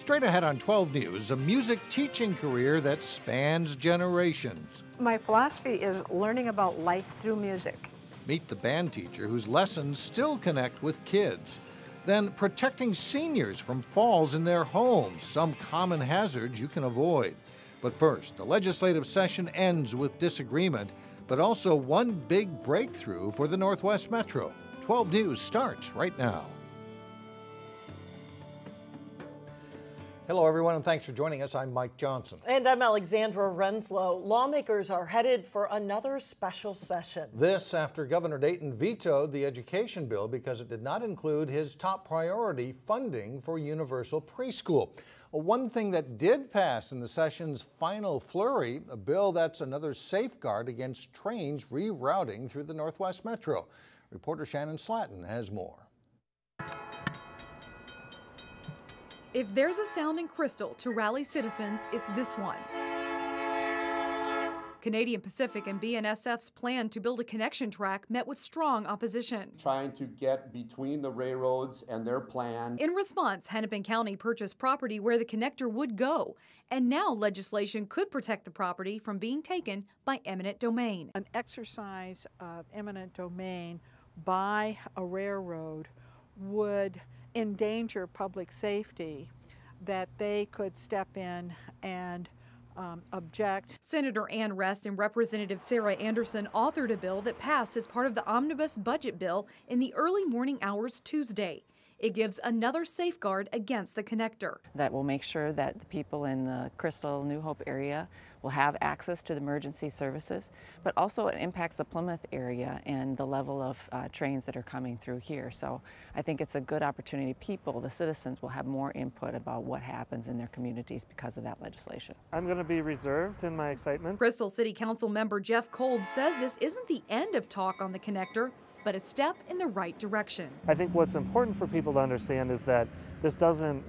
Straight ahead on 12 News, a music teaching career that spans generations. My philosophy is learning about life through music. Meet the band teacher whose lessons still connect with kids. Then protecting seniors from falls in their homes, some common hazards you can avoid. But first, the legislative session ends with disagreement, but also one big breakthrough for the Northwest Metro. 12 News starts right now. Hello, everyone, and thanks for joining us. I'm Mike Johnson. And I'm Alexandra Renslow. Lawmakers are headed for another special session. This after Governor Dayton vetoed the education bill because it did not include his top priority, funding for universal preschool. One thing that did pass in the session's final flurry, a bill that's another safeguard against trains rerouting through the Northwest Metro. Reporter Shannon Slatton has more. If there's a sound in Crystal to rally citizens, it's this one. Canadian Pacific and BNSF's plan to build a connection track met with strong opposition. Trying to get between the railroads and their plan. In response, Hennepin County purchased property where the connector would go, and now legislation could protect the property from being taken by eminent domain. An exercise of eminent domain by a railroad would endanger public safety, that they could step in and object. Senator Ann Rest and Representative Sarah Anderson authored a bill that passed as part of the omnibus budget bill in the early morning hours Tuesday. It gives another safeguard against the connector. That will make sure that the people in the Crystal, New Hope area will have access to the emergency services, but also it impacts the Plymouth area and the level of trains that are coming through here. So I think it's a good opportunity. People, the citizens, will have more input about what happens in their communities because of that legislation. I'm going to be reserved in my excitement. Crystal City Council member Jeff Kolb says this isn't the end of talk on the connector, but a step in the right direction. I think what's important for people to understand is that this doesn't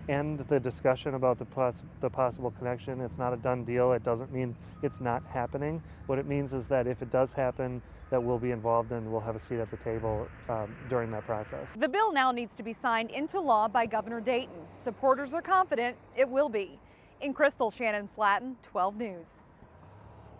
end the discussion about the possible connection. It's not a done deal. It doesn't mean it's not happening. What it means is that if it does happen, that we'll be involved and we'll have a seat at the table during that process. The bill now needs to be signed into law by Governor Dayton. Supporters are confident it will be. In Crystal, Shannon Slatton, 12 News.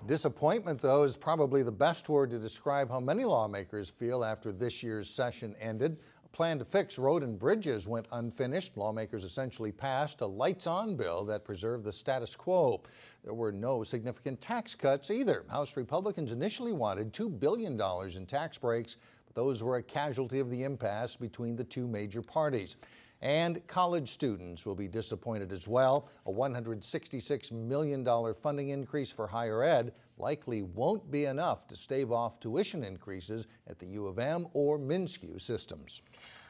Disappointment, though, is probably the best word to describe how many lawmakers feel after this year's session ended. A plan to fix road and bridges went unfinished. Lawmakers essentially passed a lights-on bill that preserved the status quo. There were no significant tax cuts either. House Republicans initially wanted $2 billion in tax breaks, but those were a casualty of the impasse between the two major parties. And college students will be disappointed as well. A $166 million funding increase for higher ed likely won't be enough to stave off tuition increases at the U of M or MnSCU systems.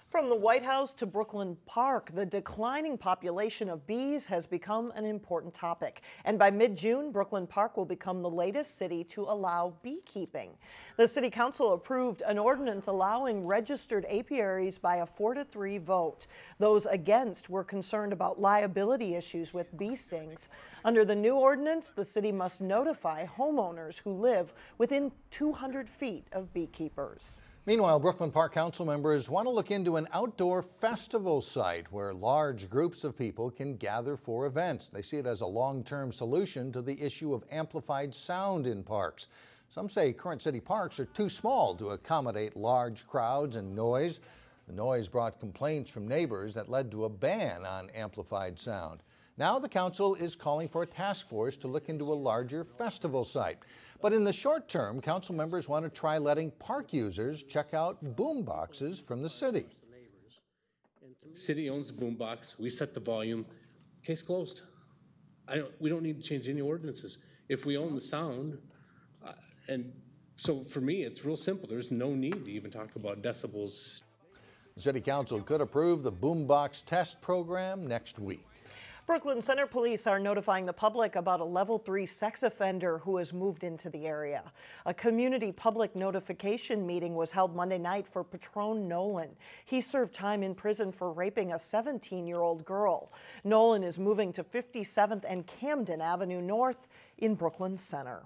From the White House to Brooklyn Park, the declining population of bees has become an important topic. And by mid-June, Brooklyn Park will become the latest city to allow beekeeping. The City Council approved an ordinance allowing registered apiaries by a 4-3 vote. Those against were concerned about liability issues with bee stings. Under the new ordinance, the city must notify homeowners who live within 200 feet of beekeepers. Meanwhile, Brooklyn Park Council members want to look into an outdoor festival site where large groups of people can gather for events. They see it as a long-term solution to the issue of amplified sound in parks. Some say current city parks are too small to accommodate large crowds and noise. The noise brought complaints from neighbors that led to a ban on amplified sound. Now the council is calling for a task force to look into a larger festival site. But in the short term, council members want to try letting park users check out boom boxes from the city. City owns the boom box. We set the volume. Case closed. We don't need to change any ordinances. If we own the sound, and so for me, it's real simple. There's no need to even talk about decibels. The city council could approve the boombox test program next week. Brooklyn Center Police are notifying the public about a level 3 sex offender who has moved into the area. A community public notification meeting was held Monday night for Patron Nolan. He served time in prison for raping a 17-year-old girl. Nolan is moving to 57th and Camden Avenue North in Brooklyn Center.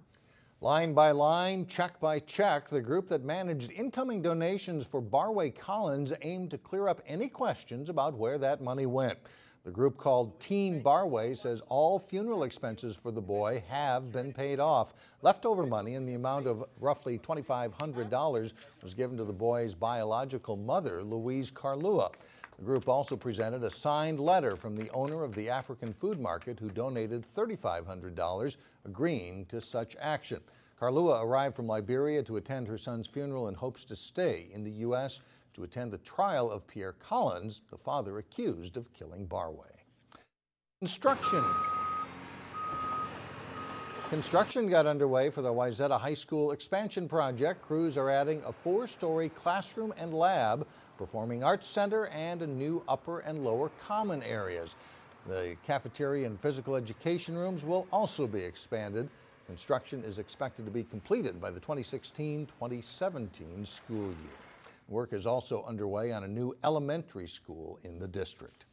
Line by line, check by check, the group that managed incoming donations for Barway Collins aimed to clear up any questions about where that money went. The group called Team Barway says all funeral expenses for the boy have been paid off. Leftover money in the amount of roughly $2,500 was given to the boy's biological mother, Louise Carlua. The group also presented a signed letter from the owner of the African food market who donated $3,500, agreeing to such action. Carlua arrived from Liberia to attend her son's funeral and hopes to stay in the U.S. to attend the trial of Pierre Collins, the father accused of killing Barway. Construction got underway for the Wayzata High School expansion project. Crews are adding a 4-story classroom and lab, performing arts center, and a new upper and lower common areas. The cafeteria and physical education rooms will also be expanded. Construction is expected to be completed by the 2016-2017 school year. Work is also underway on a new elementary school in the district.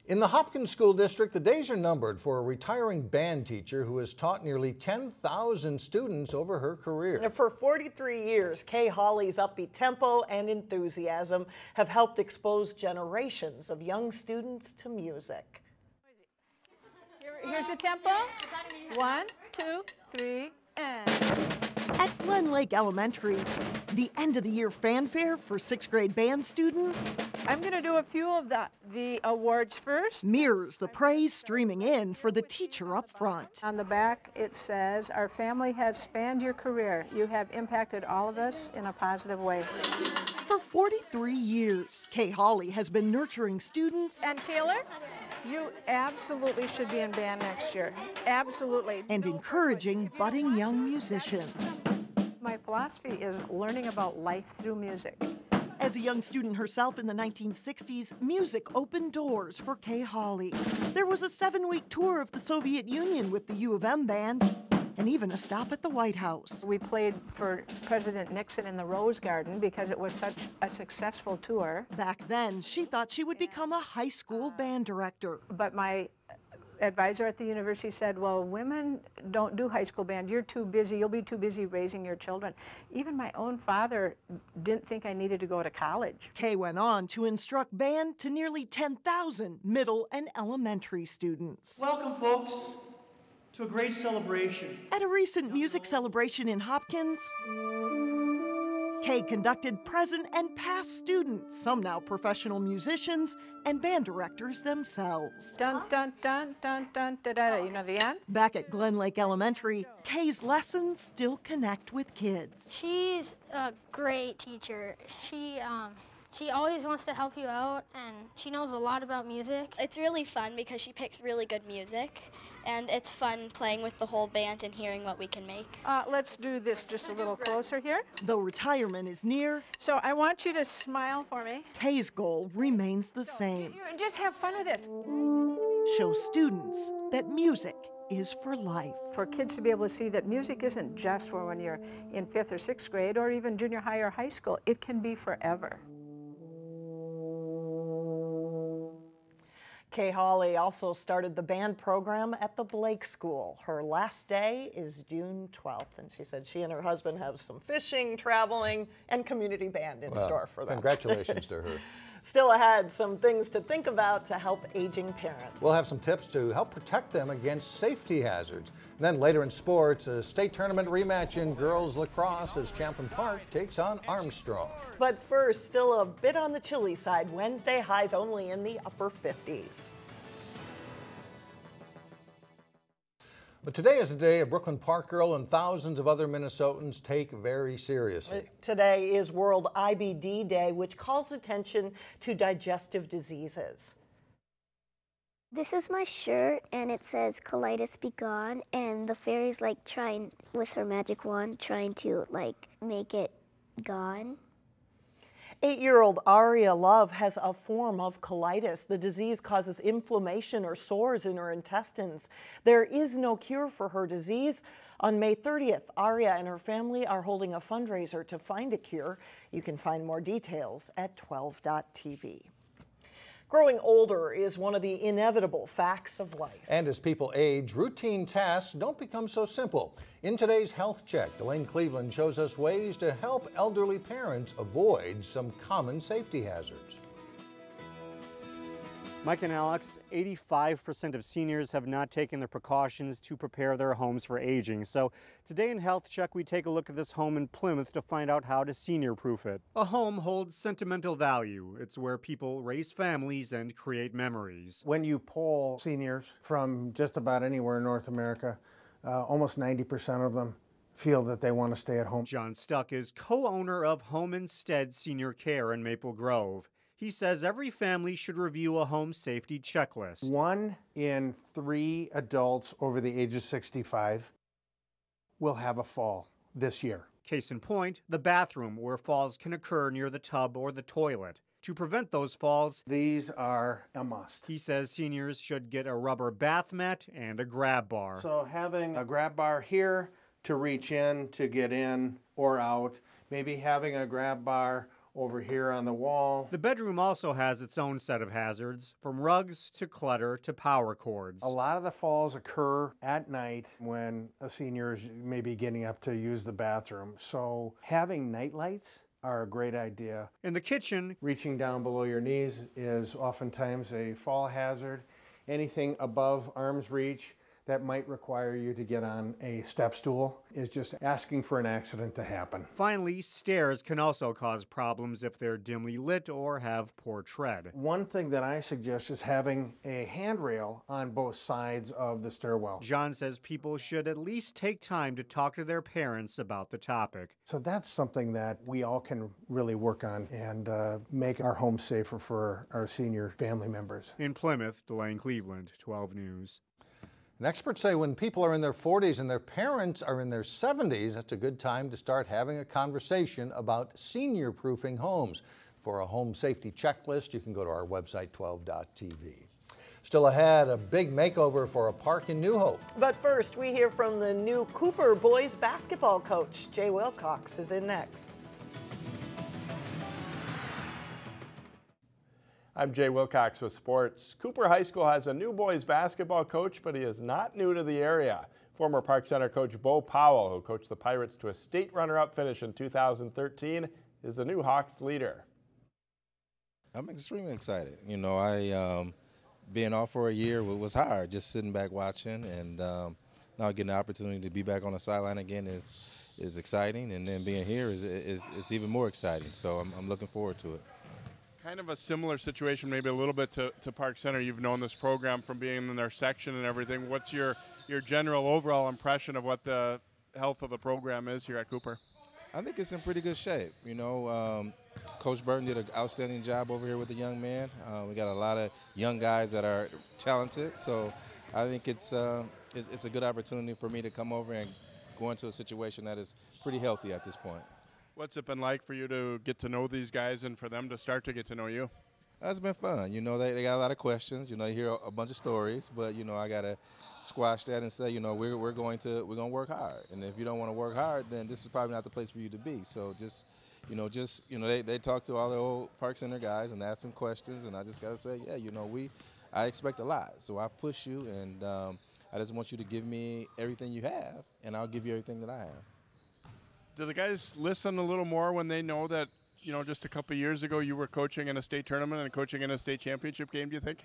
In the Hopkins School District, the days are numbered for a retiring band teacher who has taught nearly 10,000 students over her career. For 43 years, Kay Hawley's upbeat tempo and enthusiasm have helped expose generations of young students to music. Here's the tempo. 1, 2, 3, and... At Glen Lake Elementary, the end-of-the-year fanfare for 6th grade band students. I'm going to do a few of the awards first. Mirrors the praise streaming in for the teacher up front. On the back, it says, "Our family has spanned your career. You have impacted all of us in a positive way." For 43 years, Kay Hawley has been nurturing students. And Taylor, you absolutely should be in band next year. Absolutely. And encouraging budding young musicians. My philosophy is learning about life through music. As a young student herself in the 1960s, music opened doors for Kay Hawley. There was a 7-week tour of the Soviet Union with the U of M band, and even a stop at the White House. We played for President Nixon in the Rose Garden because it was such a successful tour. Back then, she thought she would become a high school band director. But my advisor at the university said, well, women don't do high school band. You're too busy. You'll be too busy raising your children. Even my own father didn't think I needed to go to college. Kay went on to instruct band to nearly 10,000 middle and elementary students. Welcome, folks, to a great celebration. At a recent music celebration in Hopkins, Kay conducted present and past students, some now professional musicians, and band directors themselves. Dun, dun, dun, dun, dun, da, da, da. You know the end? Back at Glen Lake Elementary, Kay's lessons still connect with kids. She's a great teacher. She always wants to help you out, and she knows a lot about music. It's really fun because she picks really good music, and it's fun playing with the whole band and hearing what we can make. Let's do this just a little closer here. Though retirement is near, so I want you to smile for me. Kay's goal remains the same. Just have fun with this. Show students that music is for life. For kids to be able to see that music isn't just for when you're in 5th or 6th grade or even junior high or high school. It can be forever. Kay Hawley also started the band program at the Blake School. Her last day is June 12th, and she said she and her husband have some fishing, traveling, and community band in store for them. Congratulations to her. Still ahead, some things to think about to help aging parents. We'll have some tips to help protect them against safety hazards. And then later in sports, a state tournament rematch in girls lacrosse as Champlin Park takes on Armstrong. But first, still a bit on the chilly side. Wednesday highs only in the upper 50s. But today is a day a Brooklyn Park girl and thousands of other Minnesotans take very seriously. Today is World IBD Day, which calls attention to digestive diseases. This is my shirt, and it says colitis be gone, and the fairy's like trying with her magic wand, trying to like make it gone. 8-year-old Aria Love has a form of colitis. The disease causes inflammation or sores in her intestines. There is no cure for her disease. On May 30th, Aria and her family are holding a fundraiser to find a cure. You can find more details at 12.tv. Growing older is one of the inevitable facts of life. And as people age, routine tasks don't become so simple. In today's Health Check, Elaine Cleveland shows us ways to help elderly parents avoid some common safety hazards. Mike and Alex, 85% of seniors have not taken the precautions to prepare their homes for aging. So today in Health Check, we take a look at this home in Plymouth to find out how to senior-proof it. A home holds sentimental value. It's where people raise families and create memories. When you poll seniors from just about anywhere in North America, almost 90% of them feel that they want to stay at home. John Stuck is co-owner of Home Instead Senior Care in Maple Grove. He says every family should review a home safety checklist. 1 in 3 adults over the age of 65 will have a fall this year. Case in point, the bathroom, where falls can occur near the tub or the toilet. To prevent those falls, these are a must. He says seniors should get a rubber bath mat and a grab bar. So having a grab bar here to reach in, to get in or out, maybe having a grab bar over here on the wall. The bedroom also has its own set of hazards, from rugs to clutter to power cords. A lot of the falls occur at night when a senior is maybe getting up to use the bathroom. So having night lights are a great idea. In the kitchen, reaching down below your knees is oftentimes a fall hazard. Anything above arm's reach that might require you to get on a step stool is just asking for an accident to happen. Finally, stairs can also cause problems if they're dimly lit or have poor tread. One thing that I suggest is having a handrail on both sides of the stairwell. John says people should at least take time to talk to their parents about the topic. So that's something that we all can really work on and make our home safer for our senior family members. In Plymouth, Delane Cleveland, 12 News. And experts say when people are in their 40s and their parents are in their 70s, that's a good time to start having a conversation about senior-proofing homes. For a home safety checklist, you can go to our website, 12.tv. Still ahead, a big makeover for a park in New Hope. But first, we hear from the new Cooper boys basketball coach. Jay Wilcox is in next. I'm Jay Wilcox with sports. Cooper High School has a new boys basketball coach, but he is not new to the area. Former Park Center coach Bo Powell, who coached the Pirates to a state runner-up finish in 2013, is the new Hawks leader. I'm extremely excited. You know, being off for a year was hard, just sitting back watching, and now getting the opportunity to be back on the sideline again is exciting, and then being here is even more exciting. So I'm looking forward to it. Kind of a similar situation, maybe a little bit to Park Center. You've known this program from being in their section and everything. What's your general overall impression of what the health of the program is here at Cooper? I think it's in pretty good shape. You know, Coach Burton did an outstanding job over here with the young man. We got a lot of young guys that are talented, so I think it's a good opportunity for me to come over and go into a situation that is pretty healthy at this point. What's it been like for you to get to know these guys and for them to start to get to know you? It's been fun. You know, they got a lot of questions. You know, you hear a bunch of stories, but you know, I gotta squash that and say, you know, we're gonna work hard. And if you don't want to work hard, then this is probably not the place for you to be. So just they talk to all the old Park Center guys and ask them questions, and I just gotta say, yeah, you know, I expect a lot, so I push you, and I just want you to give me everything you have, and I'll give you everything that I have. Do the guys listen a little more when they know that, you know, just a couple of years ago you were coaching in a state tournament and coaching in a state championship game, do you think?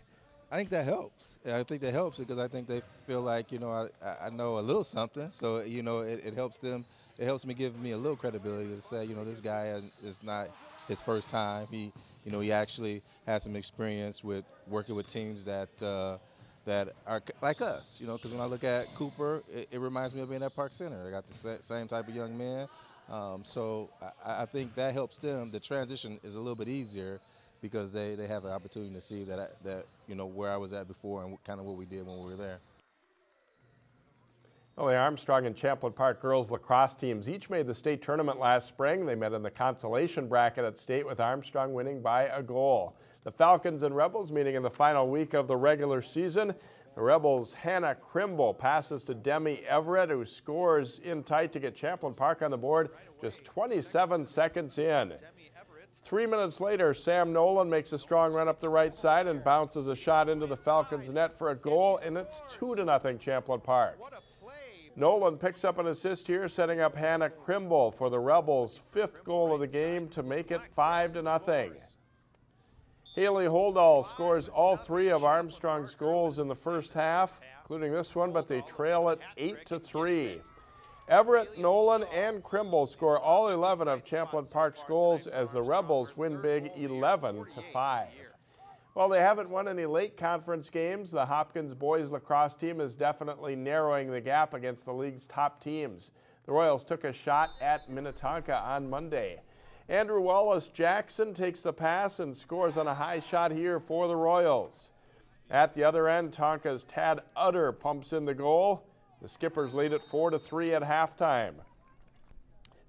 I think that helps. I think that helps because I think they feel like, you know, I know a little something. So, you know, it helps them. It helps me, give me a little credibility to say, you know, this guy is not his first time. He actually has some experience with working with teams that are like us, you know, because when I look at Cooper, it reminds me of being at Park Center. They got the same type of young man. So I think that helps them. The transition is a little bit easier because they have the opportunity to see that you know, where I was at before and kind of what we did when we were there. Well, the Armstrong and Champlin Park girls lacrosse teams each made the state tournament last spring. They met in the consolation bracket at state with Armstrong winning by a goal. The Falcons and Rebels meeting in the final week of the regular season. The Rebels' Hannah Crimble passes to Demi Everett, who scores in tight to get Champlin Park on the board just 27 seconds in. 3 minutes later, Sam Nolan makes a strong run up the right side and bounces a shot into the Falcons' net for a goal, and it's 2-0 Champlin Park. Nolan picks up an assist here, setting up Hannah Crimble for the Rebels' 5th goal of the game to make it 5-0. Haley Holdall scores all 3 of Armstrong's goals in the first half, including this one, but they trail it 8-3. Everett, Nolan, and Krimble score all 11 of Champlin Park's goals as the Rebels win big 11-5. While they haven't won any late conference games, the Hopkins boys lacrosse team is definitely narrowing the gap against the league's top teams. The Royals took a shot at Minnetonka on Monday. Andrew Wallace-Jackson takes the pass and scores on a high shot here for the Royals. At the other end, Tonka's Tad Utter pumps in the goal. The Skippers lead it 4-3 at halftime.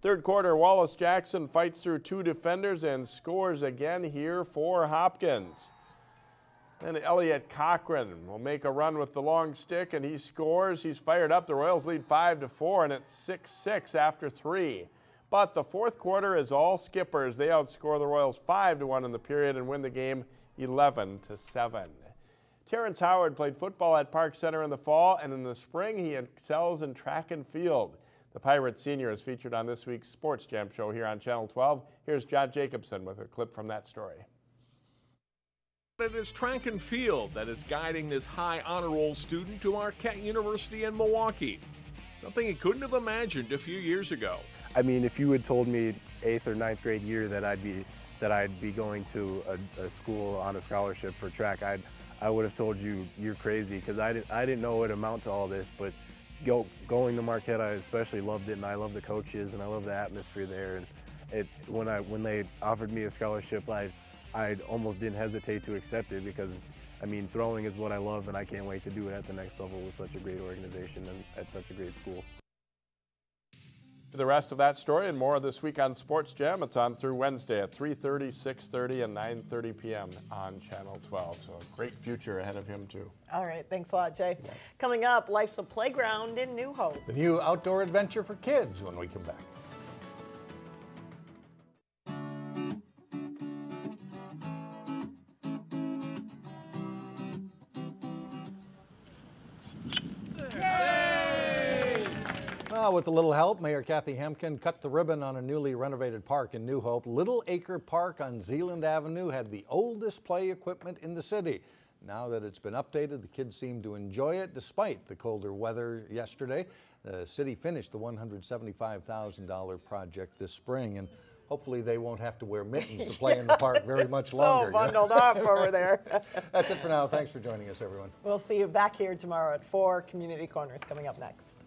Third quarter, Wallace-Jackson fights through 2 defenders and scores again here for Hopkins. Then Elliot Cochran will make a run with the long stick, and he scores. He's fired up. The Royals lead 5-4, and it's 6-6 after 3. But the fourth quarter is all Skippers. They outscore the Royals 5-1 in the period and win the game 11-7. Terrance Howard played football at Park Center in the fall, and in the spring he excels in track and field. The Pirate senior is featured on this week's Sports Jam show here on Channel 12. Here's John Jacobson with a clip from that story. It is track and field that is guiding this high honor roll student to Marquette University in Milwaukee. Something he couldn't have imagined a few years ago. I mean, if you had told me 8th or 9th grade year that I'd be going to a school on a scholarship for track, I would have told you you're crazy, because I didn't know it would amount to all this. But going to Marquette, I especially loved it, and I love the coaches and I love the atmosphere there. And when they offered me a scholarship, I almost didn't hesitate to accept it, because I mean, throwing is what I love, and I can't wait to do it at the next level with such a great organization and at such a great school. For the rest of that story and more this week on Sports Jam, it's on through Wednesday at 3:30, 6:30, and 9:30 p.m. on Channel 12. So a great future ahead of him, too. All right. Thanks a lot, Jay. Yeah. Coming up, Life's a Playground in New Hope. The new outdoor adventure for kids when we come back. With a little help, Mayor Kathy Hemken cut the ribbon on a newly renovated park in New Hope. Little Acre Park on Zeeland Avenue had the oldest play equipment in the city. Now that it's been updated, the kids seem to enjoy it despite the colder weather yesterday. The city finished the $175,000 project this spring, and hopefully they won't have to wear mittens to play in the park very much longer. So bundled up over there. That's it for now. Thanks for joining us, everyone. We'll see you back here tomorrow at 4. Community Corners coming up next.